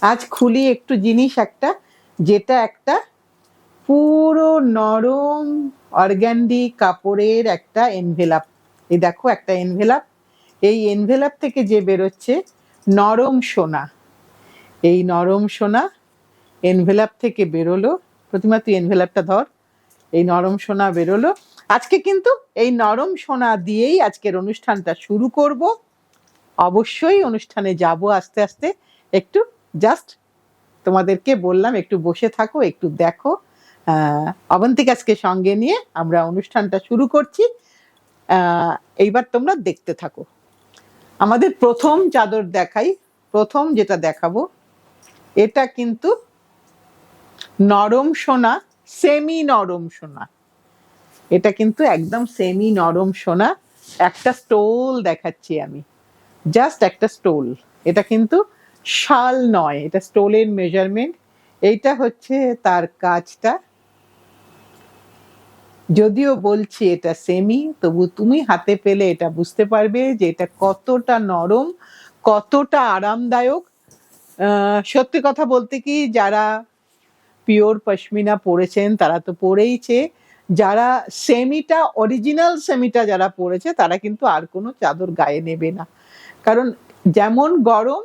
আজ খুলি একটু জিনিস একটা, যেটা একটা পুরো নরম অর্গ্যান্ডি কাপড়ের একটা এনভেলাপ। এই দেখো একটা এনভেলাপ, এই এনভেলাপ থেকে যে বেরোচ্ছে নরম সোনা। এই নরম সোনা এনভেলাপ থেকে বেরোলো। প্রতিমা তুই এনভেলাপটা ধর। এই নরম সোনা বেরোলো। আজকে কিন্তু এই নরম সোনা দিয়েই আজকের অনুষ্ঠানটা শুরু করব। অবশ্যই অনুষ্ঠানে যাব আস্তে আস্তে। একটু জাস্ট তোমাদেরকে বললাম একটু বসে থাকো, একটু দেখো। অবন্তিকাকে সঙ্গে নিয়ে আমরা অনুষ্ঠানটা শুরু করছি। এইবার তোমরা দেখতে থাকো। আমাদের প্রথম চাদর দেখাই। প্রথম যেটা দেখাবো এটা কিন্তু নরম সোনা, সেমি নরম সোনা। এটা কিন্তু একদম সেমি নরম সোনা। একটা স্টোল দেখাচ্ছি আমি, জাস্ট একটা স্টোল। এটা কিন্তু শাল নয়, এটা স্টোলের মেজারমেন্ট। এইটা হচ্ছে তার কাজটা। যদিও বলছি এটা সেমি, তবু তুমি হাতে পেলে এটা বুঝতে পারবে যে এটা কতটা নরম, কতটা আরামদায়ক। সত্যি কথা বলতে কি, যারা পিওর পশমিনা পরেছেন তারা তো পরেইছে। যারা সেমিটা, অরিজিনাল সেমিটা যারা পরেছে তারা কিন্তু আর কোনো চাদর গায়ে নেবে না। কারণ যেমন গরম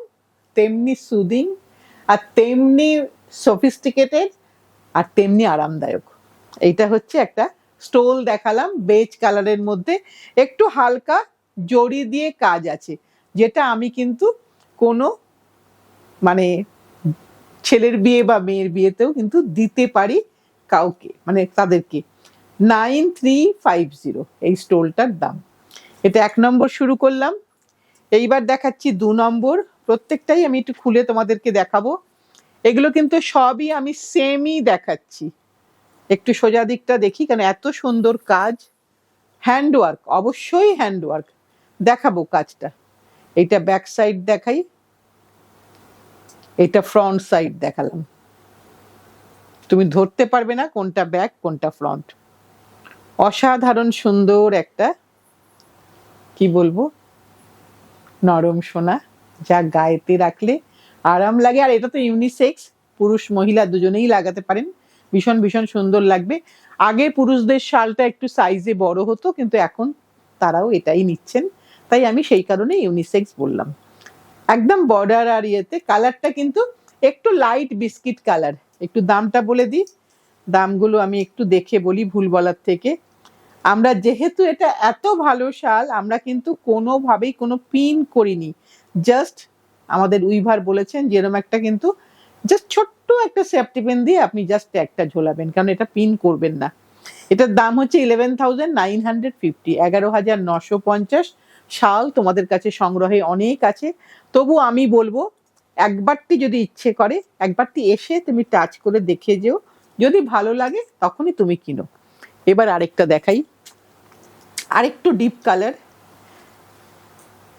তেমনি সুদিং, আর তেমনি সফিস্টিকেটেড, আর তেমনি আরামদায়ক। এইটা হচ্ছে একটা স্টোল দেখালাম বেজ কালারের মধ্যে, একটু হালকা জড়ি দিয়ে কাজ আছে, যেটা আমি কিন্তু কোনো মানে ছেলের বিয়ে বা মেয়ের বিয়েতেও কিন্তু দিতে পারি কাউকে, মানে তাদেরকে। 9350 এই স্টোলটার দাম। এটা 1 নম্বর শুরু করলাম। এইবার দেখাচ্ছি 2 নম্বর। প্রত্যেকটাই আমি একটু খুলে তোমাদেরকে দেখাবো। এগুলো কিন্তু সবই আমি সেমই দেখাচ্ছি। একটু সোজা দিকটা দেখি, কেন এত সুন্দর কাজ। হ্যান্ডওয়ার্ক, অবশ্যই হ্যান্ডওয়ার্ক। দেখাবো কাজটা। এইটা ব্যাক সাইড দেখাই, এটা ফ্রন্ট সাইড দেখালাম। তুমি ধরতে পারবে না কোনটা ব্যাক কোনটা ফ্রন্ট। অসাধারণ সুন্দর একটা, কি বলবো, নরম সোনা, যা গায়েতে রাখলে আরাম লাগে। আর এটা তো ইউনিসেক্স, পুরুষ মহিলা দুজনেই লাগাতে পারেন। ভীষণ ভীষণ সুন্দর লাগবে। আগে পুরুষদের শালটা একটু সাইজে বড় হতো, কিন্তু এখন তারাও এটাই নিচ্ছেন, তাই আমি সেই কারণে ইউনিসেক্স বললাম। একদম বর্ডার আর ইয়েতে কালারটা কিন্তু একটু লাইট বিস্কিট কালার। একটু দামটা বলে দিই, দামগুলো আমি একটু দেখে বলি ভুল বলার থেকে। আমরা যেহেতু এটা এত ভালো শাল, আমরা কিন্তু কোনোভাবেই কোনো পিন করিনি। জাস্ট আমাদের উইভার বলেছেন যেরকম একটা, কিন্তু জাস্ট ছোট্ট একটা সেফটি পিন দিয়ে আপনি জাস্ট একটা ঝোলাবেন, কারণ এটা পিন করবেন না। এটার দাম হচ্ছে 11,950, 11,950। শাল তোমাদের কাছে সংগ্রহে অনেক আছে, তবু আমি বলবো একবারটি যদি ইচ্ছে করে, একবারটি এসে তুমি টাচ করে দেখে যেও, যদি ভালো লাগে তখনই তুমি কিনো। এবার আরেকটা দেখাই, আরেকটু ডিপ কালার।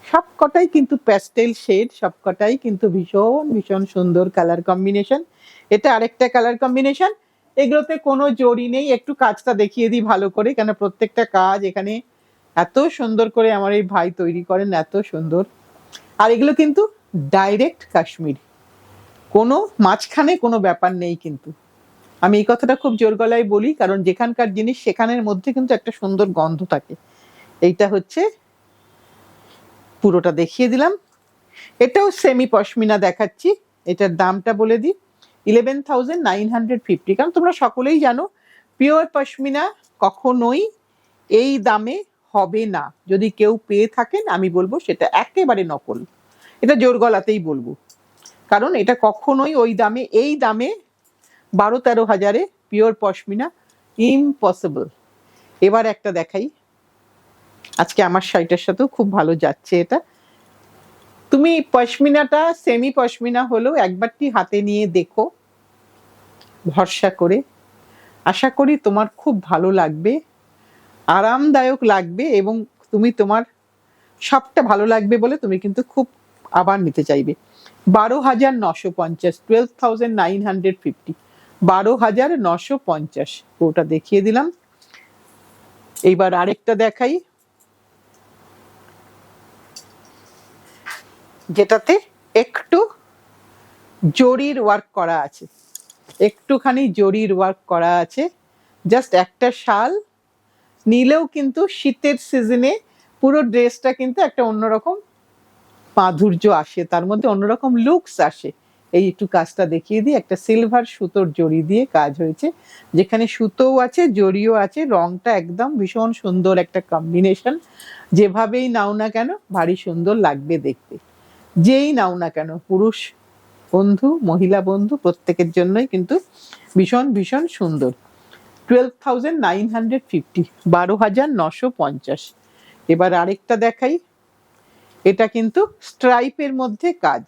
সবকটাই কিন্তু প্যাস্টেল শেড, সবকটাই কিন্তু ভীষণ ভীষণ সুন্দর কালার কম্বিনেশন। এটা আরেকটা কালার কম্বিনেশন। এগুলোতে কোনো জড়ি নেই। একটু কাজটা দেখিয়ে দিই ভালো করে, কেন প্রত্যেকটা কাজ এখানে এত সুন্দর করে আমার এই ভাই তৈরি করেন, এত সুন্দর। আর এগুলো কিন্তু ডাইরেক্ট কাশ্মীর, কোনো মাঝখানে কোনো ব্যাপার নেই কিন্তু। আমি এই কথাটা খুব জোর গলায় বলি, কারণ যেখানকার জিনিস সেখানের মধ্যে কিন্তু একটা সুন্দর গন্ধ থাকে। এইটা হচ্ছে পুরোটা দেখিয়ে দিলাম। এটাও সেমি পশমিনা দেখাচ্ছি। এটার দামটা বলে দিই, 11,950। কারণ তোমরা সকলেই জানো পিওর পশমিনা কখনোই এই দামে হবে না। যদি কেউ পেয়ে থাকেন আমি বলবো সেটা একেবারে নকল। এটা জোর গলাতেই বলবো, কারণ এটা কখনোই ওই দামে, এই দামে 12-13 হাজারে পিওর পশমিনা ইম্পসিবল। এবার একটা দেখাই, আজকে আমার শাড়িটার সাথেও খুব ভালো যাচ্ছে এটা। তুমি পশমিনাটা সেমি পশমিনা হলেও একবারটি হাতে নিয়ে দেখো, ভরসা করে। আশা করি তোমার খুব ভালো লাগবে, আরামদায়ক লাগবে, এবং তুমি তোমার সবটা ভালো লাগবে বলে তুমি কিন্তু খুব আবার নিতে চাইবে। 12,950, 12,950, 12,950 ওটা দেখিয়ে দিলাম। এইবার আরেকটা দেখাই, যেটাতে একটু জরির ওয়ার্ক করা আছে, একটুখানি জরির ওয়ার্ক করা আছে। জাস্ট একটা শাল নিলেও কিন্তু শীতের সিজনে পুরো ড্রেসটা কিন্তু একটা অন্যরকম মাধুর্য আসে, তার মধ্যে অন্যরকম লুকস আসে। এই একটু কাজটা দেখিয়ে দিই, একটা সিলভার সুতোর জড়ি দিয়ে কাজ হয়েছে, যেখানে সুতোও আছে জড়িও আছে, রংটা একদম ভীষণ সুন্দর একটা কম্বিনেশন। যেভাবেই নাও না কেন ভারী সুন্দর লাগবে দেখতে, যেই নাও না কেন, পুরুষ বন্ধু মহিলা বন্ধু প্রত্যেকের জন্যই কিন্তু ভীষণ ভীষণ সুন্দর। 12,950, 12,950। এবার আরেকটা দেখাই, এটা কিন্তু স্ট্রাইপের মধ্যে কাজ।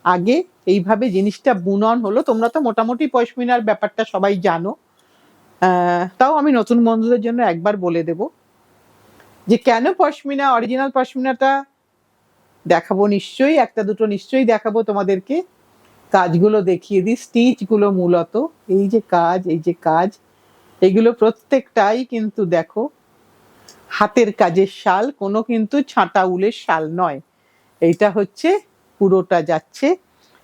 আগে এইভাবে জিনিসটা বুনন হলো, তোমরা তো মোটামুটি পশমিনার ব্যাপারটা সবাই জানো, তাও আমি নতুন বন্ধুদের জন্য একবার বলে দেব যে কেন পশমিনা, অরিজিনাল পশমিনাটা দেখাবো নিশ্চয়ই, একটা দুটো নিশ্চয়ই দেখাবো তোমাদেরকে। কাজগুলো দেখিয়ে দিই, স্টিচগুলো মূলত এই যে কাজ, এই যে কাজ, এগুলো প্রত্যেকটাই কিন্তু দেখো হাতের কাজের শাল, কোনো কিন্তু ছাঁটা উলের শাল নয়। এইটা হচ্ছে পুরোটা যাচ্ছে।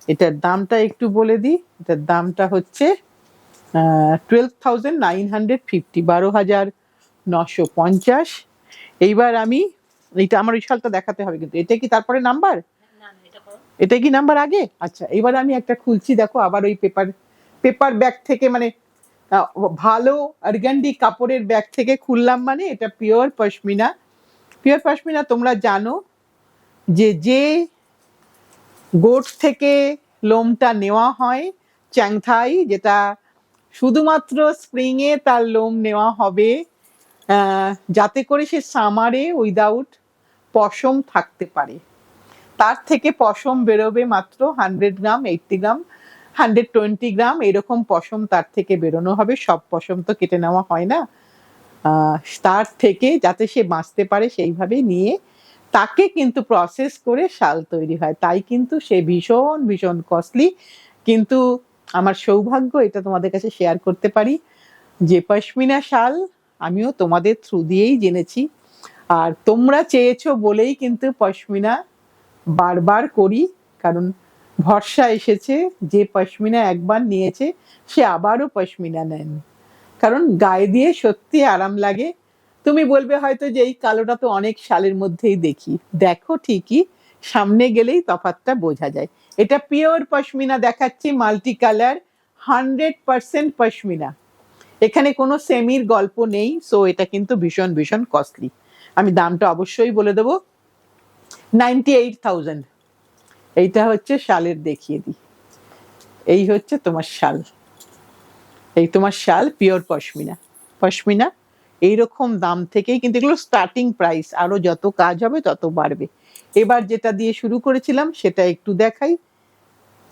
এটার দামটা একটু বলে দিই, এটার দামটা হচ্ছে 12,950, 12,950। এইবার আমি এইটা, আমার ওই শালটা দেখাতে হবে কিন্তু, এটা কি তারপরে নাম্বার, এটা কি নাম্বার আগে? আচ্ছা, এবার আমি একটা খুলছি, দেখো আবার ওই পেপার ব্যাগ থেকে, মানে ভালো অর্গান্ডি কাপড়ের ব্যাগ থেকে খুললাম, মানে এটা পিওর পশমিনা। পিওর পশমিনা তোমরা জানো যে গোট থেকে লোমটা নেওয়া হয়, চ্যাংথাই, যেটা শুধুমাত্র স্প্রিং এ তার লোম নেওয়া হবে, যাতে করে সে সামারে উইদাউট পশম থাকতে পারে। তার থেকে পশম বেরোবে মাত্র 100 গ্রাম, 80 গ্রাম, 120 গ্রাম, এরকম পশম তার থেকে বেরোনো হবে। সব পশম তো কেটে নেওয়া হয় না, তার থেকে যাতে সে বাঁচতে পারে সেইভাবে নিয়ে তাকে কিন্তু প্রসেস করে শাল তৈরি হয়, তাই কিন্তু সে ভীষণ ভীষণ কস্টলি। কিন্তু আমার সৌভাগ্য এটা তোমাদের কাছে শেয়ার করতে পারি যে পশমিনা শাল আমিও তোমাদের থ্রু দিয়েই জেনেছি, আর তোমরা চেয়েছো বলেই কিন্তু পশমিনা বারবার করি, কারণ ভরসা এসেছে, যে পশমিনা একবার নিয়েছে সে আবারও পশমিনা নেন, কারণ গায়ে দিয়ে সত্যি আরাম লাগে। তুমি বলবে হয়তো যে এই কালোটা তো অনেক শালের মধ্যেই দেখি, দেখো ঠিকই, সামনে গেলেই তফাৎটা বোঝা যায়। এটা পিওর পশমিনা দেখাচ্ছি, মাল্টি কালার, 100% পশমিনা, এখানে কোনো সেমির গল্প নেই। সো এটা কিন্তু ভীষণ ভীষণ কস্টলি। আমি দামটা অবশ্যই বলে দেবো, 98,000। এইটা হচ্ছে শালের, দেখিয়ে দিই, এই হচ্ছে তোমার শাল, এই তোমার শাল পিওর পশমিনা। পশমিনা এইরকম দাম থেকেই কিন্তু এগুলো স্টার্টিং প্রাইস, আরো যত কাজ হবে তত বাড়বে। এবার যেটা দিয়ে শুরু করেছিলাম সেটা একটু দেখাই,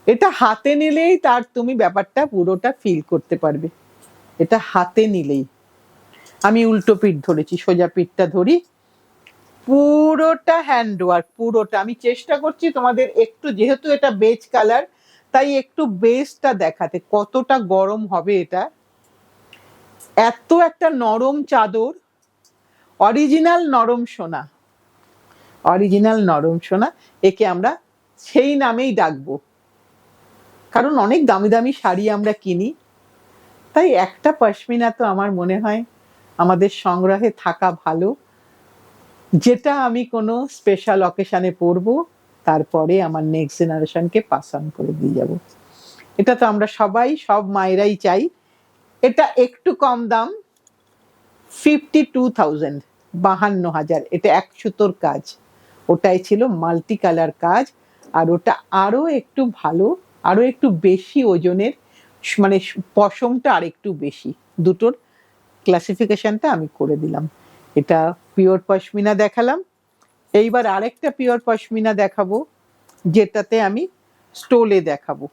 এটা হাতে নিলেই তার তুমি ব্যাপারটা পুরোটা ফিল করতে পারবে, এটা হাতে নিলেই। আমি উল্টো পিঠ ধরেছি, সোজা পিঠটা ধরি, পুরোটা হ্যান্ডওয়ার্ক, পুরোটা। আমি চেষ্টা করছি তোমাদের একটু, যেহেতু এটা বেজ কালার তাই একটু বেজটা দেখাতে, কতটা গরম হবে এটা। এত একটা নরম চাদর, অরিজিনাল নরম সোনা, অরিজিনাল নরম সোনা, একে আমরা সেই নামেই ডাকবো, কারণ অনেক দামি দামি শাড়ি আমরা কিনি, তাই একটা পশমিনা তো আমার মনে হয় আমাদের সংগ্রহে থাকা ভালো, যেটা আমি কোনো স্পেশাল অকেশনে পরবো, তারপরে আমার নেক্সট জেনারেশনকে পাস অন করে দিয়ে যাব। এটা তো আমরা সবাই, সব মায়েরাই চাই। এটা একটু কম দাম, 52,000, 52,000। এটা এক সুতোর কাজ, ওটাই ছিল মাল্টি কালার কাজ, আর ওটা আরো একটু ভালো, আরো একটু বেশি ওজনের, মানে পশমটা আর একটু বেশি। দুটোর ক্লাসিফিকেশনটা আমি করে দিলাম। এটা পিওর পশমিনা দেখালাম। এইবার আরেকটা পিওর পশমিনা দেখাবো, যেটাতে আমি স্টোলে দেখাবো।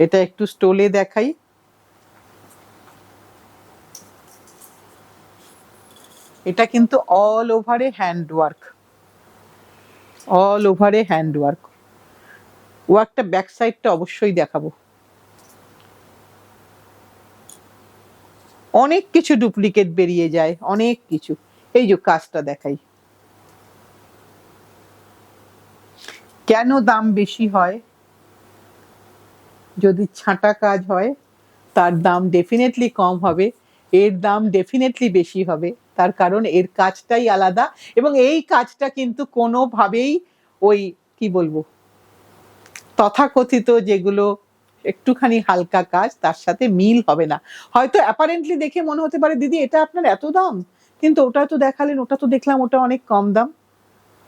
এটা একটু স্টোলে দেখাই। এটা কিন্তু অল ওভারে হ্যান্ডওয়ার্ক, অল ওভারে হ্যান্ডওয়ার্ক। ওয়ার্কটা ব্যাক সাইডটা অবশ্যই দেখাবো। অনেক কিছু ডুপ্লিকেট বেরিয়ে যায়, অনেক কিছু। এই যে কাজটা দেখাই, কেন দাম বেশি হয়, যদি ছাঁটা কাজ হয় তার দাম ডেফিনেটলি কম হবে, এর দাম ডেফিনেটলি বেশি হবে। তার কারণ এর কাজটাই আলাদা, এবং এই কাজটা কিন্তু কোনোভাবেই ওই কি বলবো তথাকথিত যেগুলো একটুখানি হালকা কাজ তার সাথে মিল হবে না। হয়তো অ্যাপারেন্টলি দেখে মনে হতে পারে দিদি এটা আপনার এত দাম, কিন্তু ওটা তো দেখালেন, ওটা তো দেখলাম ওটা অনেক কম দাম।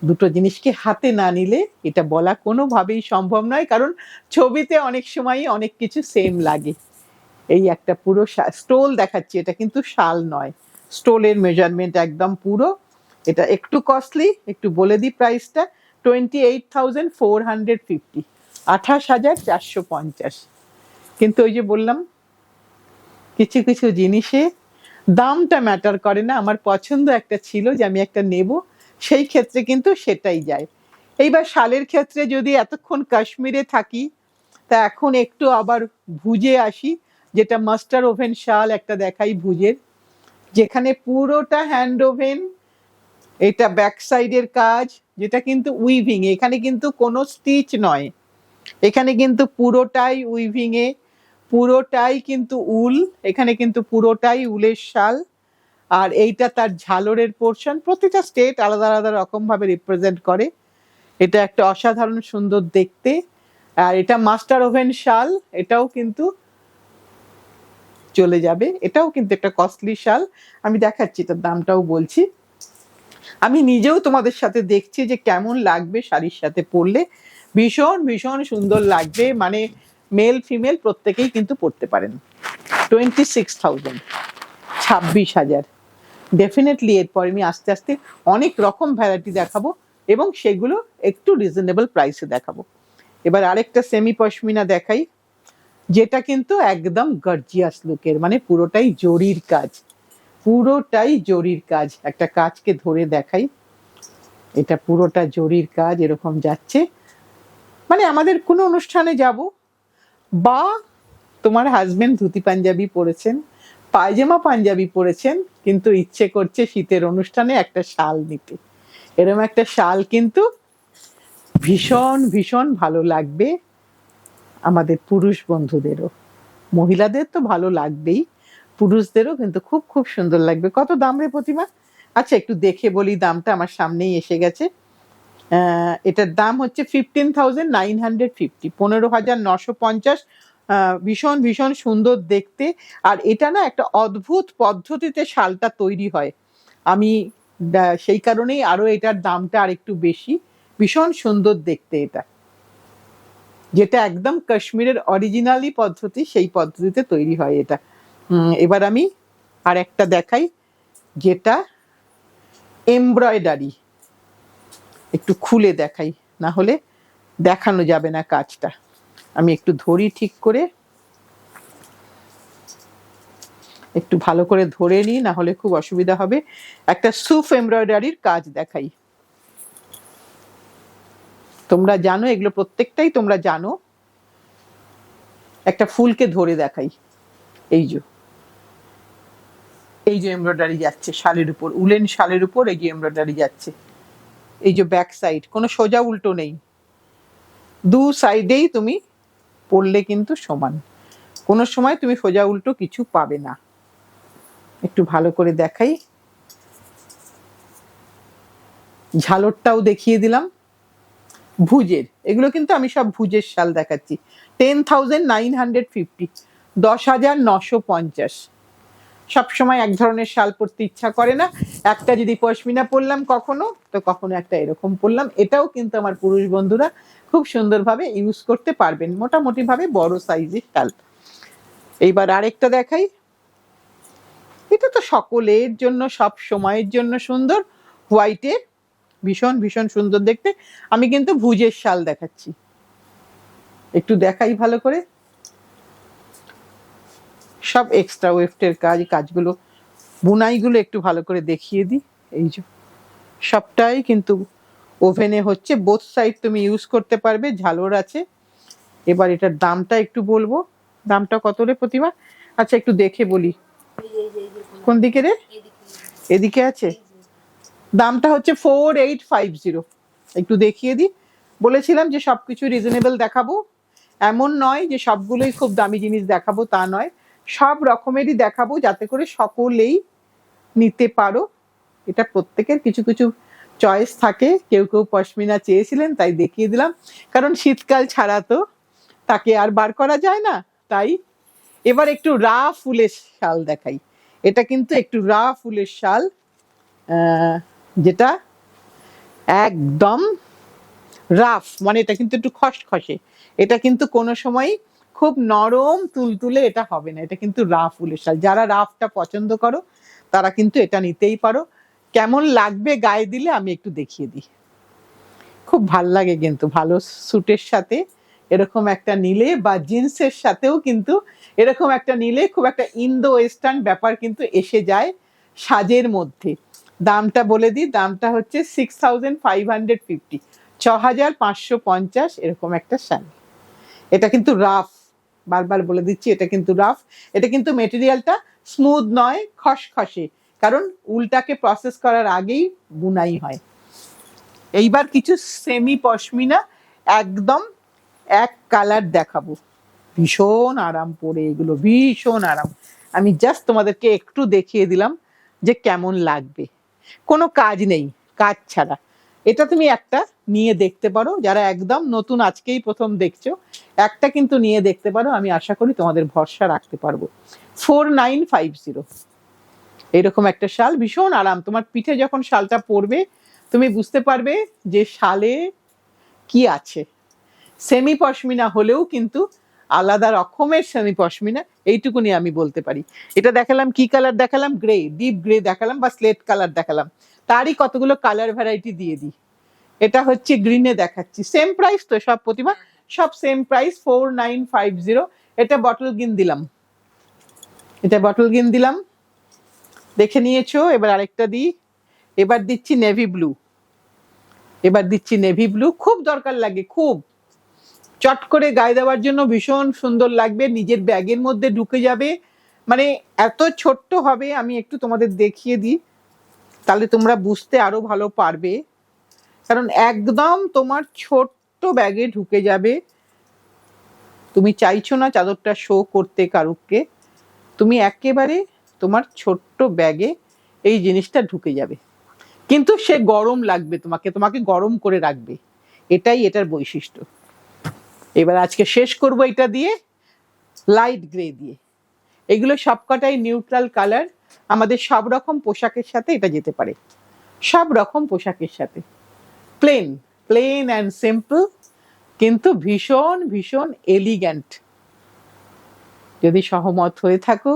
দুটো জিনিসকে হাতে না নিলে এটা বলা কোনোভাবেই সম্ভব নয়, কারণ ছবিতে অনেক সময়ই অনেক কিছু সেম লাগে। এই একটা পুরো স্টোল দেখাচ্ছি, এটা কিন্তু শাল নয়, স্টোলের মেজারমেন্ট একদম পুরো। এটা একটু কস্টলি, একটু বলে দিই প্রাইসটা, 28,450, 28,450। কিন্তু ওই যে বললাম কিছু কিছু জিনিসে দামটা ম্যাটার করে না, আমার পছন্দ একটা ছিল যে আমি একটা নেব, সেই ক্ষেত্রে কিন্তু সেটাই যায়। এইবার শালের ক্ষেত্রে যদি এতক্ষণ কাশ্মীরে থাকি, তা এখন একটু আবার ভুজে আসি, যেটা মাস্টার ওভেন শাল একটা দেখাই ভুজের, যেখানে পুরোটা হ্যান্ড ওভেন, এটা ব্যাক সাইডের কাজ, যেটা কিন্তু উইভিং, এখানে কিন্তু কোনো স্টিচ নয়, এখানে কিন্তু পুরোটাই উইভিং এ, পুরোটাই কিন্তু উল, এখানে কিন্তু পুরোটাই উলের শাল। আর এইটা তার ঝালরের পোর্শন, প্রতিটা স্টেট আলাদা আলাদা রকম ভাবে রিপ্রেজেন্ট করে। এটা একটা অসাধারণ সুন্দর দেখতে। আর এটা মাস্টার ওভেন শাল, এটাও কিন্তু চলে যাবে, এটাও কিন্তু একটা কস্টলি শাল। আমি দেখাচ্ছি, তার দামটাও বলছি। আমি নিজেও তোমাদের সাথে দেখছি যে কেমন লাগবে শাড়ির সাথে পরলে, ভীষণ ভীষণ সুন্দর লাগবে, মানে মেল ফিমেল প্রত্যেকেই কিন্তু পরতে পারেন। 26,000, 26,000। ডেফিনেটলি এরপর আমি আস্তে আস্তে অনেক রকম ভ্যারাইটি দেখাবো, এবং সেগুলো একটু রিজনেবল প্রাইসে দেখাবো। এবার আরেকটা সেমি পশমিনা দেখাই, যেটা কিন্তু একদম গর্জিয়াস লুকের, মানে পুরোটাই জরির কাজ, পুরোটাই জরির কাজ। একটা কাজকে ধরে দেখাই, এটা পুরোটা জরির কাজ, এরকম যাচ্ছে। মানে আমাদের কোনো অনুষ্ঠানে যাব, বা তোমার হাজবেন্ড ধুতি পাঞ্জাবি পরেছেন, পায়জামা পাঞ্জাবি পরেছেন, কিন্তু ইচ্ছে করছে শীতের অনুষ্ঠানে একটা শাল নিতে, এরকম একটা শাল কিন্তু ভীষণ ভীষণ ভালো লাগবে আমাদের পুরুষ বন্ধুদেরও। মহিলাদের তো ভালো লাগবেই, পুরুষদেরও কিন্তু খুব খুব সুন্দর লাগবে। কত দাম রে প্রতিমা? আচ্ছা একটু দেখে বলি দামটা, আমার সামনেই এসে গেছে। এটার দাম হচ্ছে 15,950, 15,950। ভীষণ ভীষণ সুন্দর দেখতে। আর এটা না একটা অদ্ভুত পদ্ধতিতে শালটা তৈরি হয়, আমি সেই কারণেই আরো এটার দামটা আর একটু বেশি। ভীষণ সুন্দর দেখতে এটা, যেটা একদম কাশ্মীরের অরিজিনালি পদ্ধতি, সেই পদ্ধতিতে তৈরি হয় এটা। এবার আমি আর একটা দেখাই, যেটা এমব্রয়ডারি, একটু খুলে দেখাই, না হলে দেখানো যাবে না কাজটা। আমি একটু ধরি ঠিক করে, একটু ভালো করে ধরে নিই, না হলে খুব অসুবিধা হবে। একটা সুফ এমব্রয়ডারির কাজ দেখাই, তোমরা জানো এগুলো প্রত্যেকটাই তোমরা জানো। একটা ফুলকে ধরে দেখাই, এই যে এই যে এমব্রয়ডারি যাচ্ছে শালের উপর, উলেন শালের উপর এই যে এমব্রয়ডারি যাচ্ছে, এই যে ব্যাক সাইড, কোনো সোজা উল্টো নেই, দু সাইডেই তুমি পড়লে কিন্তু সমান, কোনো সময় তুমি সোজা উল্টো কিছু পাবে না। একটু ভালো করে দেখাই, ঝালরটাও দেখিয়ে দিলাম ভুজের, এগুলো কিন্তু আমি সব ভুজের শাল দেখাচ্ছি। 10,950, 10,950। সবসময় এক ধরনের শাল পরতে ইচ্ছা করে না, একটা যদি পশমিনা পরলাম কখনো, তো কখনো একটা এরকম পরলাম। এটাও কিন্তু আমার পুরুষ বন্ধুরা খুব সুন্দরভাবে ইউজ করতে পারবেন, মোটামুটি ভাবে বড় সাইজের শাল। এইবার আরেকটা দেখাই, এটা তো সকলের জন্য সব সময়ের জন্য সুন্দর, হোয়াইটের, ভীষণ ভীষণ সুন্দর দেখতে। আমি কিন্তু ভুজের শাল দেখাচ্ছি, একটু দেখাই ভালো করে, সব এক্সট্রা ওয়েফটের কাজ, কাজগুলো বুনাইগুলো একটু ভালো করে দেখিয়ে দিই। এই যে সবটাই কিন্তু ওভেনে হচ্ছে, বোথ সাইড তুমি ইউজ করতে পারবে, ঝালর আছে। এবার এটার দামটা একটু বলবো, দামটা কত রে প্রতিমা? আচ্ছা একটু দেখে বলি, কোন দিকে রে? এদিকে আছে। দামটা হচ্ছে 4,850, একটু দেখিয়ে দিই। বলেছিলাম যে সবকিছু রিজনেবল দেখাবো, এমন নয় যে সবগুলোই খুব দামি জিনিস দেখাবো, তা নয়, সব রকমেরই দেখাবো যাতে করে সকলেই নিতে পারো। এটা প্রত্যেকের কিছু কিছু চয়েস থাকে, কেউ কেউ পশমিনা চেয়েছিলেন তাই দেখিয়ে দিলাম, কারণ শীতকাল ছাড়া তো তাকে আর বার করা যায় না। তাই এবার একটু রা ফুলের শাল দেখাই। এটা কিন্তু একটু রা ফুলের শাল, যেটা একদম রাফ, মানে এটা কিন্তু একটু খসখসে, এটা কিন্তু কোনো সময় খুব নরম তুলতুলে এটা হবে না, এটা কিন্তু রাফ ফুলের শাল। যারা রাফটা পছন্দ করো তারা কিন্তু এটা নিতেই পারো। কেমন লাগবে গায়ে দিলে আমি একটু দেখিয়ে দিই। খুব ভাল লাগে কিন্তু, ভালো স্যুটের সাথে এরকম একটা নিলে, বা জিন্সের সাথেও কিন্তু এরকম একটা নিলে খুব একটা ইন্দো ওয়েস্টার্ন ব্যাপার কিন্তু এসে যায় সাজের মধ্যে। দামটা বলে দিই, দামটা হচ্ছে 6550, 6550 এরকম একটা শাড়ি। এটা কিন্তু রাফ, বারবার বলে দিচ্ছি এটা কিন্তু রাফ। এটা কিন্তু মেটেরিয়ালটা স্মুথ নয়, খসখসে, কারণ উলটাকে প্রসেস করার আগেই বুনাই হয়। এইবার কিছু সেমি পশমিনা একদম এক কালার দেখাবো, ভীষণ আরাম পরে, এগুলো ভীষণ আরাম। আমি জাস্ট তোমাদেরকে একটু দেখিয়ে দিলাম যে কেমন লাগবে, কোনো কাজ নেই, কাজ ছাড়া। এটা তুমি একটা নিয়ে দেখতে পারো, যারা একদম নতুন আজকেই প্রথম দেখছো একটা কিন্তু নিয়ে দেখতে পারো, আমি আশা করি তোমাদের ভরসা রাখতে পারবো। 4950 এরকম একটা শাল, ভীষণ আরাম। তোমার পিঠে যখন শালটা পরবে তুমি বুঝতে পারবে যে শালে কি আছে। সেমি পশমিনা হলেও কিন্তু আলাদা রকমের সেমি পশমিনা, এইটুকুনি আমি বলতে পারি। এটা দেখালাম কি কালার দেখালাম, গ্রে, ডিপ গ্রে দেখালাম বা স্লেট কালার দেখালাম, তারই কতগুলো কালার ভ্যারাইটি দিয়ে দিই। এটা হচ্ছে গ্রিনে দেখাচ্ছি, সেম প্রাইস তো সব প্রতিমা, সব সেম প্রাইস 4950। এটা বটল গ্রিন দিলাম, এটা বটল গ্রিন দিলাম, দেখে নিয়েছো। এবার আরেকটা দিই, এবার দিচ্ছি নেভি ব্লু, এবার দিচ্ছি নেভি ব্লু। খুব দরকার লাগে, খুব চট করে গায়ে দেওয়ার জন্য ভীষণ সুন্দর লাগবে, নিজের ব্যাগের মধ্যে ঢুকে যাবে, মানে এত ছোট্ট হবে। আমি একটু তোমাদের দেখিয়ে দিই, তাহলে তোমরা বুঝতে আরো ভালো পারবে, কারণ একদম তোমার ছোট্ট ব্যাগে ঢুকে যাবে। তুমি চাইছো না চাদরটা শো করতে কারুকে, তুমি একেবারে তোমার ছোট্ট ব্যাগে এই জিনিসটা ঢুকে যাবে, কিন্তু সে গরম লাগবে তোমাকে, তোমাকে গরম করে রাখবে, এটাই এটার বৈশিষ্ট্য। এবার আজকে শেষ করব এটা দিয়ে, লাইট গ্রে দিয়ে। এগুলো সবকটাই নিউট্রাল কালার, আমাদের সব রকম পোশাকের সাথে এটা যেতে পারে, সব রকম পোশাকের সাথে। প্লেন, প্লেন অ্যান্ড সিম্পল, কিন্তু ভীষণ ভীষণ এলিগ্যান্ট। যদি সহমত হয়ে থাকো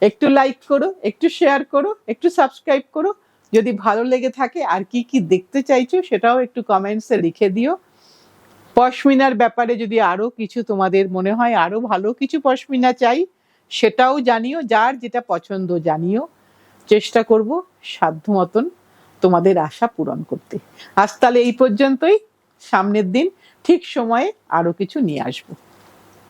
একটু লাইক করো, একটু শেয়ার করো, একটু সাবস্ক্রাইব করো। যদি ভালো লেগে থাকে আর কি কি দেখতে চাইছো সেটাও একটু কমেন্টসে লিখে দিও। পশমিনার ব্যাপারে যদি আরো কিছু তোমাদের মনে হয়, আরো ভালো কিছু পশমিনা চাই, সেটাও জানিও, যার যেটা পছন্দ জানিও। চেষ্টা করব সাধ্য মতন তোমাদের আশা পূরণ করতে। আজ তাহলে এই পর্যন্তই, সামনের দিন ঠিক সময়ে আরো কিছু নিয়ে আসবো।